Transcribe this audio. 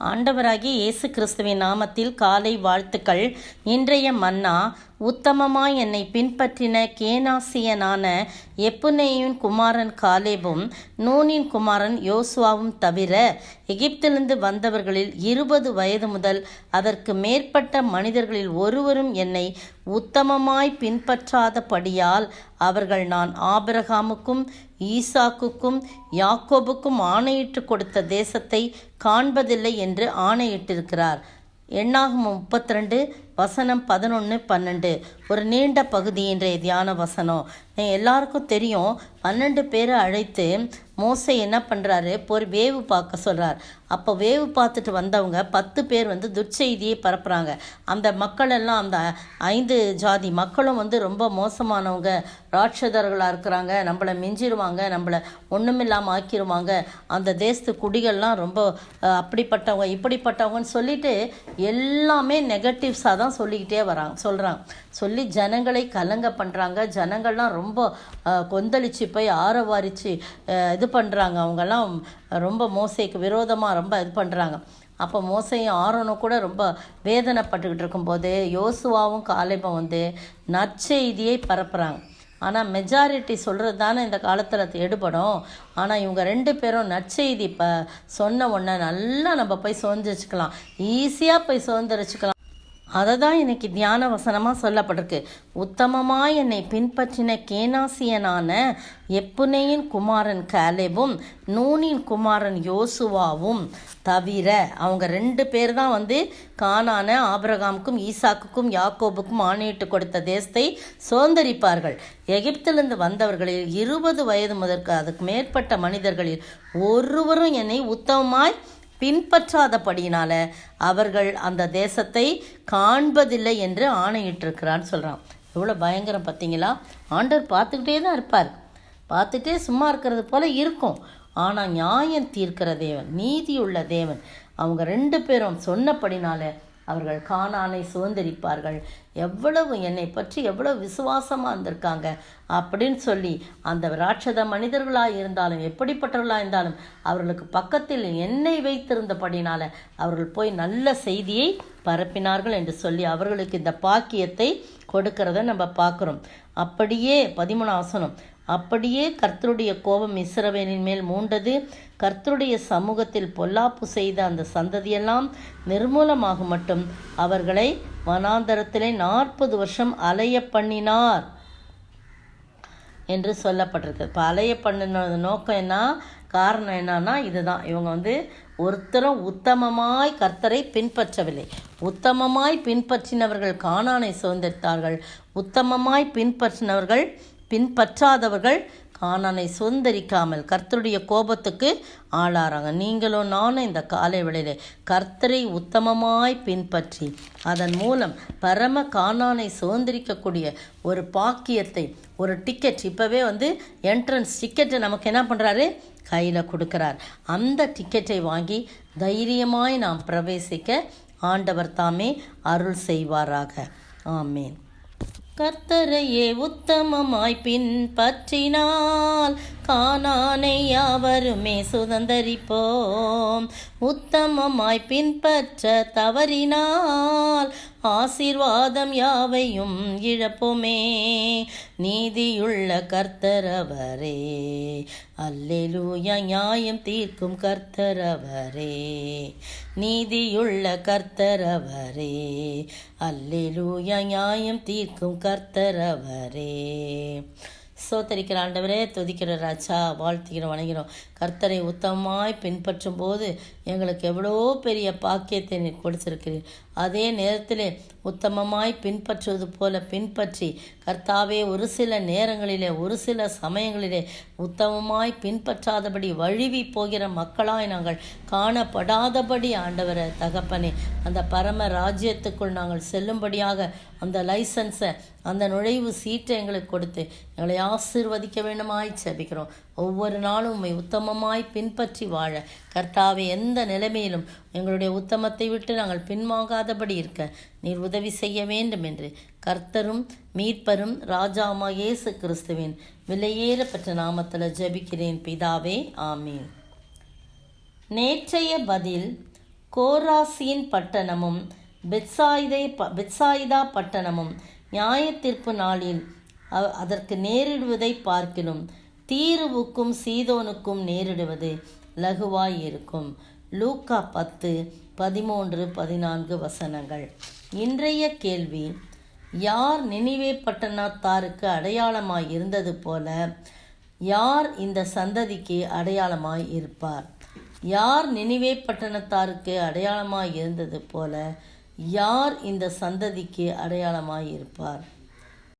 ஆண்டவராகிய இயேசு கிறிஸ்துவின் நாமத்தில் காலை வாழ்த்துக்கள். இன்றைய மன்னா, உத்தமமாய் என்னை பின்பற்றின கேனாசியனான எப்புன்னேயின் குமாரன் காலேபும் நூனின் குமாரன் யோசுவாவும் தவிர எகிப்திலிருந்து வந்தவர்களில் 20 வயது முதல் அதற்கு மேற்பட்ட மனிதர்களில் ஒருவரும் என்னை உத்தமமாய் பின்பற்றாதபடியால் அவர்கள் நான் ஆபிரகாமுக்கும் ஈசாக்குக்கும் யாக்கோபுக்கும் ஆணையிட்டு கொடுத்த தேசத்தை காண்பதில்லை என்று ஆணையிட்டிருக்கிறார். எண்ணாகமம் 32:11-12 ஒரு நீண்ட பகுதி. இன்றைய தியான வசனம் எல்லாருக்கும் தெரியும். 12 பேரை அழைத்து மோசே என்ன பண்ணுறாரு, போய் வேவு பார்க்க சொல்கிறார். அப்போ வேவு பார்த்துட்டு வந்தவங்க 10 பேர் துர்ச்செய்தியை பரப்புகிறாங்க. அந்த மக்கள் எல்லாம், அந்த 5 ஜாதி மக்களும் ரொம்ப மோசமானவங்க, ராட்சதர்களாக இருக்கிறாங்க, நம்மளை மிஞ்சிருவாங்க, நம்மளை ஒன்றுமில்லாமல் ஆக்கிடுவாங்க, அந்த தேசத்து குடிகள்லாம் ரொம்ப அப்படிப்பட்டவங்க இப்படிப்பட்டவங்கன்னு சொல்லிட்டு எல்லாமே நெகட்டிவ்ஸாக தான் சொல்லிக்கிட்டே சொல்கிறாங்க. சொல்லி ஜனங்களை கலங்க பண்ணுறாங்க. ஜனங்கள்லாம் ரொம்ப கொந்தளிச்சு போய் ஆரவாரிச்சு இது பண்ணுறாங்க. அவங்கெல்லாம் ரொம்ப மோசேக்கு விரோதமாக ரொம்ப இது பண்ணுறாங்க. அப்போ மோசையும் ஆரோனும் கூட ரொம்ப வேதனைப்பட்டுக்கிட்டு இருக்கும்போது யோசுவாவும் காலேபும் நற்செய்தியை பரப்புகிறாங்க. ஆனால் மெஜாரிட்டி சொல்கிறது தானே இந்த காலத்தில் எடுபடும். ஆனால் இவங்க 2 பேரும் நற்செய்தி சொன்ன உடனே நல்லா நம்ம போய் சுதந்திரிச்சுக்கலாம், ஈஸியாக போய் சுதந்திரிச்சுக்கலாம். அதை தான் இன்னைக்கு தியான வசனமாக சொல்லப்பட்டிருக்கு. உத்தமமாய் என்னை பின்பற்றின கேனாசியனான எப்புன்னேயின் குமாரன் காலேபும் நூனின் குமாரன் யோசுவாவும் தவிர அவங்க 2 பேர் தான் கானான ஆபிரகாமுக்கும் ஈசாக்குக்கும் யாக்கோபுக்கும் ஆணையிட்டு கொடுத்த தேசத்தை சுதந்தரிப்பார்கள். எகிப்திலிருந்து வந்தவர்களில் 20 வயது முதற்கு அதுக்கு மேற்பட்ட மனிதர்களில் ஒருவரும் என்னை உத்தமமாய் பின்பற்றாதபடியினால அவர்கள் அந்த தேசத்தை காண்பதில்லை என்று ஆணையிட்டிருக்கிறான்னு சொல்கிறான். எவ்வளோ பயங்கரம் பார்த்தீங்களா? ஆண்டவர் பார்த்துக்கிட்டே தான் இருப்பார். பார்த்துட்டே சும்மா இருக்கிறது போல இருக்கும். ஆனால் நியாயம் தீர்க்கிற தேவன், நீதியுள்ள தேவன். அவங்க 2 பேரும் சொன்னபடினால அவர்கள் கானானை சுதந்திரிப்பார்கள். எவ்வளவு என்னை பற்றி எவ்வளவு விசுவாசமாக இருந்திருக்காங்க அப்படின்னு சொல்லி அந்த ராட்சத மனிதர்களாக இருந்தாலும் எப்படிப்பட்டவர்களாக இருந்தாலும் அவர்களுக்கு பக்கத்தில் என்னை வைத்திருந்தபடினால அவர்கள் போய் நல்ல செய்தியை பரப்பினார்கள் என்று சொல்லி அவர்களுக்கு இந்த பாக்கியத்தை கொடுக்கிறத நம்ம பார்க்குறோம். அப்படியே 13 வசனம், அப்படியே கர்த்தருடைய கோபம் இஸ்ரவேலின் மேல் மூண்டது. கர்த்தருடைய சமூகத்தில் பொல்லாப்பு செய்த அந்த சந்ததியெல்லாம் நிர்மூலமாக மட்டும் அவர்களை வனாந்தரத்திலே 40 வருஷம் அலைய பண்ணினார் என்று சொல்லப்பட்டிருக்கு. இப்போ அலைய பண்ணின நோக்கம் என்ன, காரணம் என்னன்னா இதுதான். இவங்க ஒருத்தரும் உத்தமமாய் கர்த்தரை பின்பற்றவில்லை. உத்தமமாய் பின்பற்றினவர்கள் கானானை சுதந்திரித்தார்கள். உத்தமமாய் பின்பற்றாதவர்கள் கானானை சுதந்திரிக்காமல் கர்த்தருடைய கோபத்துக்கு ஆளாறாங்க. நீங்களும் நானும் இந்த காலை வேளையிலே கர்த்தரை உத்தமமாய் பின்பற்றி அதன் மூலம் பரம கானானை சுதந்திரிக்கக்கூடிய ஒரு பாக்கியத்தை, ஒரு டிக்கெட், இப்போவே என்ட்ரன்ஸ் டிக்கெட்டை நமக்கு என்ன பண்ணுறாரு, கையில் கொடுக்குறார். அந்த டிக்கெட்டை வாங்கி தைரியமாய் நாம் பிரவேசிக்க ஆண்டவர் தாமே அருள் செய்வாராக. ஆமேன். கர்த்தரையே உத்தமமாய் பின்பற்றினால் கானானை யாவருமே சுதந்தரிப்போம். உத்தமமாய் பின்பற்ற தவறினால் ஆசீர்வாதம் யாவையும் இழப்போமே. நீதியுள்ள கர்த்தரவரே, அல்லேலூயா, நியாயம் தீர்க்கும் கர்த்தரவரே. நீதியுள்ள கர்த்தரவரே, அல்லேலூயா, நியாயம் தீர்க்கும் கர்த்தரவரே. சோத்தரிக்கிற ஆண்டவரே, துதிக்கிற ராஜா, வாழ்த்துக்கிறோம், வணங்கிறோம். கர்த்தரை உத்தமமாய் பின்பற்றும் போது எங்களுக்கு எவ்வளோ பெரிய பாக்கியத்தை நீ கொடுத்திருக்கிறீர். அதே நேரத்தில் உத்தமமாய் பின்பற்றுவது போல பின்பற்றி கர்த்தாவே ஒரு சில நேரங்களிலே ஒரு சில சமயங்களிலே உத்தமமாய் பின்பற்றாதபடி வழுவி போகிற மக்களாய் நாங்கள் காணப்படாதபடி ஆண்டவரை தகப்பனே, அந்த பரம ராஜ்யத்துக்குள் நாங்கள் செல்லும்படியாக அந்த லைசன்ஸை, அந்த நுழைவு சீட்டை எங்களுக்கு கொடுத்து எங்களை ஆசீர்வதிக்க வேண்டுமாய் ஜெபிக்கிறோம். ஒவ்வொரு நாளும் உம்மை உத்தமமாய் பின்பற்றி வாழ கர்த்தாவே, எந்த நிலைமையிலும் எங்களுடைய உத்தமத்தை விட்டு நாங்கள் பின்வாங்காதபடி இருக்க நீர் உதவி செய்ய வேண்டும் என்று கர்த்தரும் மீட்பரும் ராஜாவுமாகிய இயேசு கிறிஸ்துவின் விலையேறப்பெற்ற நாமத்தில் ஜெபிக்கிறேன் பிதாவே, ஆமீன். நேற்றைய பதில் கோராசீன் பட்டணமும் பெத்சாயிதா பட்டணமும் நியாயத்தீர்ப்பு நாளில் அதற்கு நேரிடுவதை பார்க்கிலும் தீருவுக்கும் சீதோனுக்கும் நேரிடுவது லகுவாய் இருக்கும். லூக்கா 10:13-14 இன்றைய கேள்வி: யார் நினிவே பட்டணத்தாருக்கு அடையாளமாய் இருந்தது போல யார் இந்த சந்ததிக்கு அடையாளமாய் இருப்பார்? யார் நினிவே பட்டணத்தாருக்கு அடையாளமாய் இருந்தது போல யார் இந்த சந்ததிக்கு அடையாளமாய் இருப்பார்?